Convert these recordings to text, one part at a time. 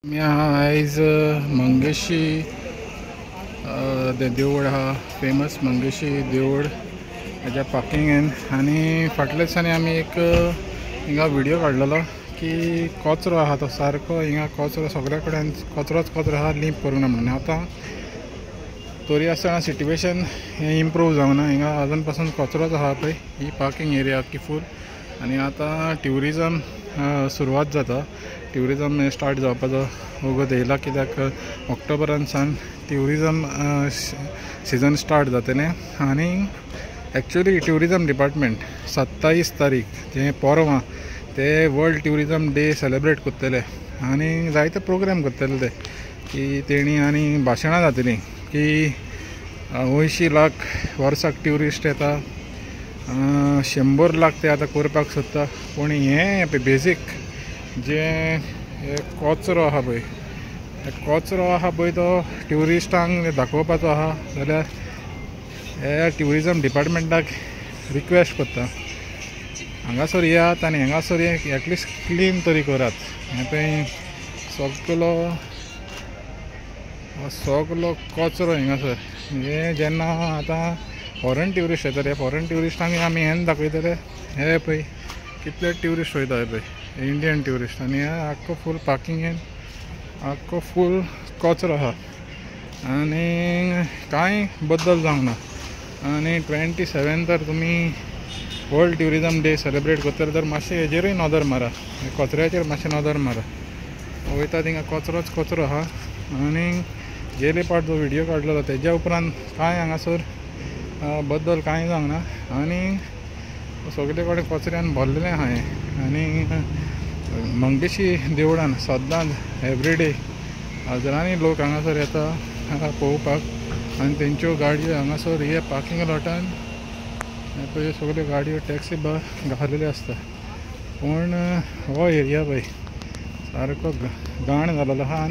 आयज मंगेशी देवूळ आहा, फेमस मंगेशी देवूळ हेच्या पार्किंगेन आनी फाटल्या दिसांनी आमी एक हिंगा व्हिडिओ काडलेलो की कचरो आहा तो सारको हिंगा कचरो सगळ्या कडेन कचरोच कचरो आहा, लींप करूंक ना म्हणून. आतां तरी आसतना सिट्युएशन हें इम्प्रूव जावना, हिंगा अजून पासून कचरोच आहा पळय. ही पार्किंग एरिया आख्खी फूल आनी आतां ट्युरिजम सुरवात जाता. ट्युरिजम स्टार्ट जावपाचो वगत येयला, कित्याक ऑक्टोबरान सावन ट्युरिजम सिजन स्टार्ट जातलें. आनी एक्चुअली ट्युरिजम डिपार्टमेंट 27 तारीख जें परवां ते वर्ल्ड ट्युरिजम डे सेलेब्रेट करतले आनी जायते प्रोग्राम करतले ते की तेणी आनी भाशणां जातलीं की 80 लाख वर्साक ट्युरिस्ट येता, 100 लाख ते आतां करपाक सोदता. पूण हें बेजीक जे कचरो आहा पळय, कचरो आहा पळय तो ट्युरिस्टांक दाखोवपाचो आहा जाल्यार हे ट्युरिजम डिपार्टमेंटाक रिक्वेस्ट करता, हांगासर येयात आनी हांगासर एटलिस्ट क्लीन तरी करात. हें पळय सगलो कचरो हिंगासर. हे जेन्ना आतां फॉरेन ट्युरिस्ट येतले, फॉरेन ट्युरिस्टांक आमी हें दाखयतले, हे पळय कितले ट्युरिस्ट वयता हे पळय, इंडियन ट्युरिस्ट. आनी हे आख्खो फूल पार्किंगेन आख्खो फूल कचरो आहा आनी कांय बद्दल जावंक ना. आनी 27 तुमी वर्ल्ड ट्युरिजम डे सेलेब्रेट करतले तर मातशें हेजेरूय नदर मारा, कचऱ्याचेर मातशें नदर मारा. वयता थिंगा कचरोच कचरो आहा. आनी गेले पाट जो व्हिडिओ काडलेलो तेज्या उपरांत कांय हांगासर बद्दल कांय जावंक ना आनी सगळे कडेन कचऱ्यान भरलेलें आहा हें. आनी मंगेशी देवळान सदांच एवरीडे हजारांनी लोक हांगासर येता पळोवपाक आनी तेंच्यो गाडयो हांगासर हे पार्किंग लॉटान पळय सगळ्यो गाडयो टॅक्सी घालेल्यो आसता. पूण हो एरिया पळय सारको घाण जालेलो आहा.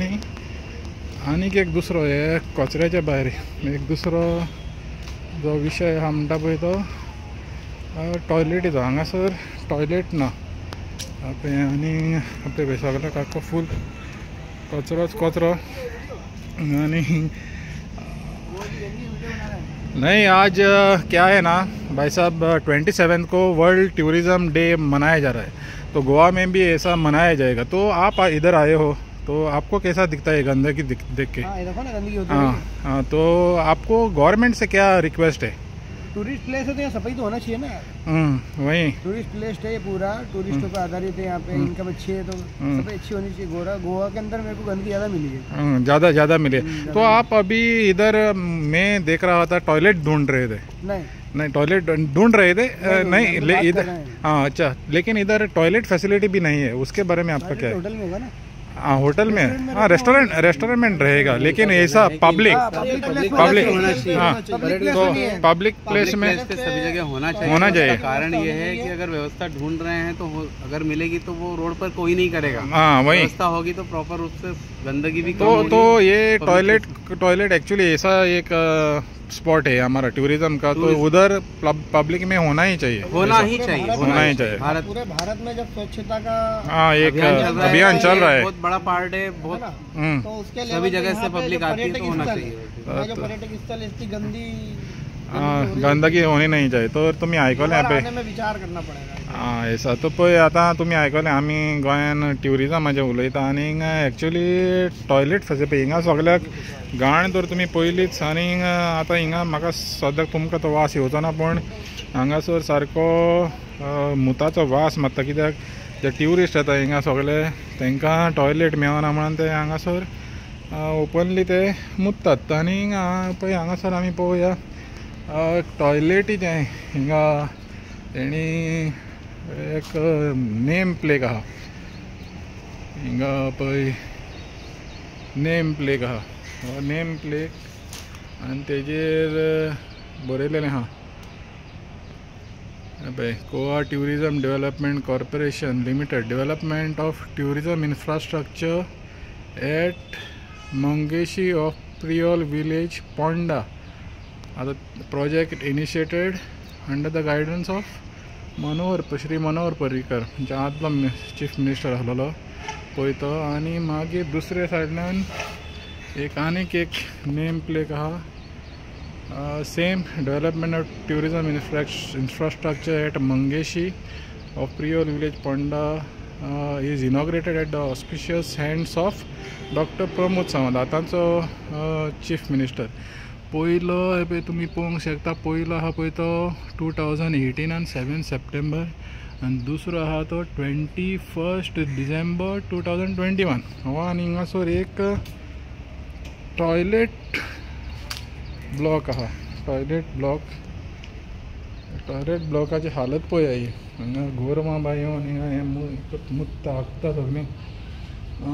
आनीक एक दुसरो हे कचऱ्याच्या भायर एक दुसरो जो विशय आहा म्हणटा पळय तो टॉयलेटीचो. हांगासर टॉयलेट ना पळय आनी आपले पळय सगळ्याक आख्खो फूल कचरोच कचरो. आनी नहीं आज क्या है ना भाई साहब, 27 को वर्ल्ड टूरिज्म डे मनाया जा रहा है, तो गोवा में भी ऐसा मनाया जाएगा. तो आप इधर आए हो तो आपको कैसा दिखता है गंदगी देख के? देखो ना गंदगी होती है. हाँ, तो आपको गवर्नमेंट से क्या रिक्वेस्ट है? टूरिस्ट प्लेस है तो यहाँ सफाई तो होना चाहिए ना. वही टूरिस्ट प्लेस है ये पूरा, टूरिस्टों पर आधारित है. यहाँ पे इनकम अच्छी है तो सफाई अच्छी होनी चाहिए. गोवा के अंदर मेरे को गंदगी ज़्यादा मिली है, ज़्यादा मिले. तो आप अभी इधर मैं देख रहा था टॉयलेट ढूंढ रहे थे. नहीं टॉयलेट ढूंढ रहे थे नहीं इधर. हाँ अच्छा, लेकिन इधर टॉयलेट फैसिलिटी भी नहीं है, उसके बारे में आपका क्या है? होटल में होगा ना. हाँ होटल में, हाँ रेस्टोरेंट रहेगा, लेकिन ऐसा पब्लिक हाँ तो पब्लिक प्लेस में सभी जगह होना चाहिए. कारण ये है कि अगर व्यवस्था ढूंढ रहे हैं तो अगर मिलेगी तो वो रोड पर कोई नहीं करेगा. हाँ वही व्यवस्था होगी तो प्रॉपर रूप से गंदगी भी तो ये टॉयलेट एक्चुअली ऐसा एक स्पॉट है हमारा टूरिज्म का, तो उधर पब्लिक में होना ही चाहिए. पूरे भारत में जब स्वच्छता का हाँ एक अभियान चल रहा है, बहुत बड़ा पार्ट है, बहुत तो उसके सभी जगह से पब्लिक आती है तो होना चाहिए. जो पर्यटक स्थल इसकी गंदगी होनी नहीं चाहिए. तो तुम्ही आयकले पे विचार करना पड़ेगा. हाँ ऐसा तो पळय आतां तुमी आयकलें आमी गोंयान ट्युरिजमाचें उलयता आनी हिंगा एक्चुअली टॉयलेट फेसिलिटी हिंगा सगळ्याक घाण तर तुमी पयलींच. आनी आतां हिंगा म्हाका सद्याक तुमकां तो वास येवचो ना, पूण हांगासर सारको मुताचो वास मारता, कित्याक जे ट्युरिस्ट येता हिंगा सगळे तांकां टॉयलेट मेळना म्हणून ते हांगासर ओपनली ते मुततात. आनी पळय हांगासर आमी पळोवया टॉयलेटीचें हिंगा तेणी एक नेम प्लेक आहा हिंगा पळय नेम प्लेक आहा. हो नेम प्लेक आनी तेजेर बरयलेलें आहा पळय Goa tourism development corporation limited, development of tourism infrastructure at Mangeshi of Priol village Ponda. आता project initiated under the guidance of Shri Manohar Parrikar, म्हणजे आदलो चीफ मिनिस्टर आसलेलो पळयता आनी मागीर दुसऱ्या सायडल्यान आनीक एक नेम प्लेक आहा same development of tourism infrastructure at Mangeshi of Priol village Ponda is inaugurated at the auspicious hands of doctor Pramod Sawant आतांचो चीफ मिनिस्टर. पयलो हे पळय तुमी पळोवंक शकता पयलो आहा पळय तो 2018 7 सप्टेंबर आनी दुसरो आहा तो 21 डिसेंबर 2021 हो. आनी हिंगासर एक टॉयलेट ब्लॉक आहा. टॉयलेट ब्लॉकाची हालत पळय ही. हांगा गोरवां बायो आनी हे मुत्ता हागता सगळीं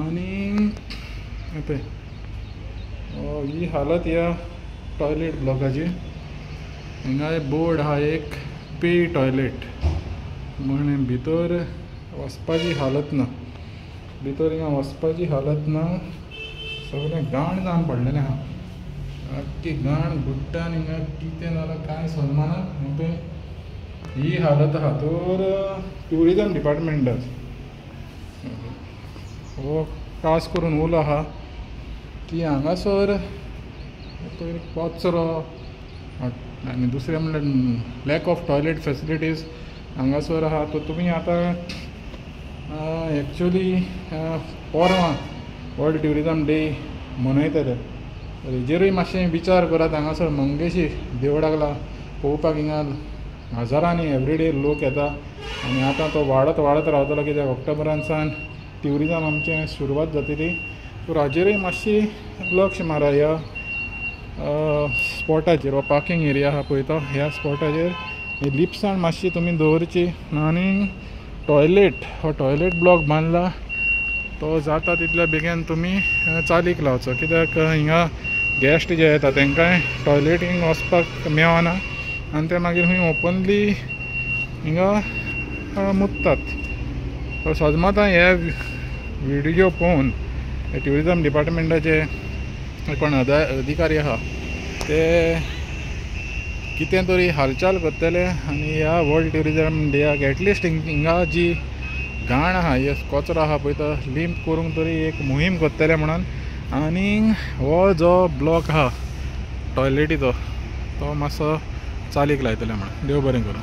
आनी हे पळय ही हालत ह्या टॉयलेट ब्लॉकाची. हिंगा बोर्ड आहा एक पे टॉयलेट म्हण भितर वचपाची हालत ना. भितर हिंगा वचपाची हालत ना. सगळें घाण जावन पडलेलें आहा. आख्खी घाण घुट्टान हिंगा कितें जालां कांय समजना. हे पळय ही हालत आहा. तर ट्युरिझम डिपार्टमेंटाच हो खास करून उलो आहा की हांगासर कचरो आनी दुसरें म्हणल्यार लॅक ऑफ टॉयलेट फेसिलिटीज हांगासर आहा. तो तुमी आतां एक्चुली परवां वर्ल्ड ट्युरिझम डे मनयतले हेजेरूय मातशें विचार करात. हांगासर मंगेशी देवळाक पळोवपाक हिंगा हजारांनी एवरीडे लोक येता आनी आतां तो वाडत रावतलो कित्याक ऑक्टोबरान सावन ट्युरिझम आमचें सुरवात जातली. सो हाजेरूय मातशी लक्ष मारा ह्या स्पॉटाचेर. हो पार्किंग एरिया आहा पळय तो ह्या स्पॉटाचेर ही लिप्साण मातशी तुमी दवरची. आनी टॉयलेट ब्लॉक बांदला तो जाता तितल्या बेगीन तुमी चालीक लावचो कित्याक हिंगा गेस्ट जे येता तांकांय टॉयलेटींग वचपाक मेळना आनी ते मागीर खंय ओपनली हिंगा मुत्तात. सजमतां हे व्हिडियो पळोवन ट्युरिझम डिपार्टमेंटाचे कोण अधिकारी आहा ते कितें तरी हालचाल करतले आनी ह्या वर्ल्ड ट्युरिझम डेयाक एटलिस्ट हिंगा जी घाण आहा हे कचरो आहा पळय तो लिंप करूंक तरी एक मोहीम करतले म्हणून. आनी हो जो ब्लॉक आहा टॉयलेटीचो तो मातसो चालीक लायतले म्हणून. देव बरें करूं.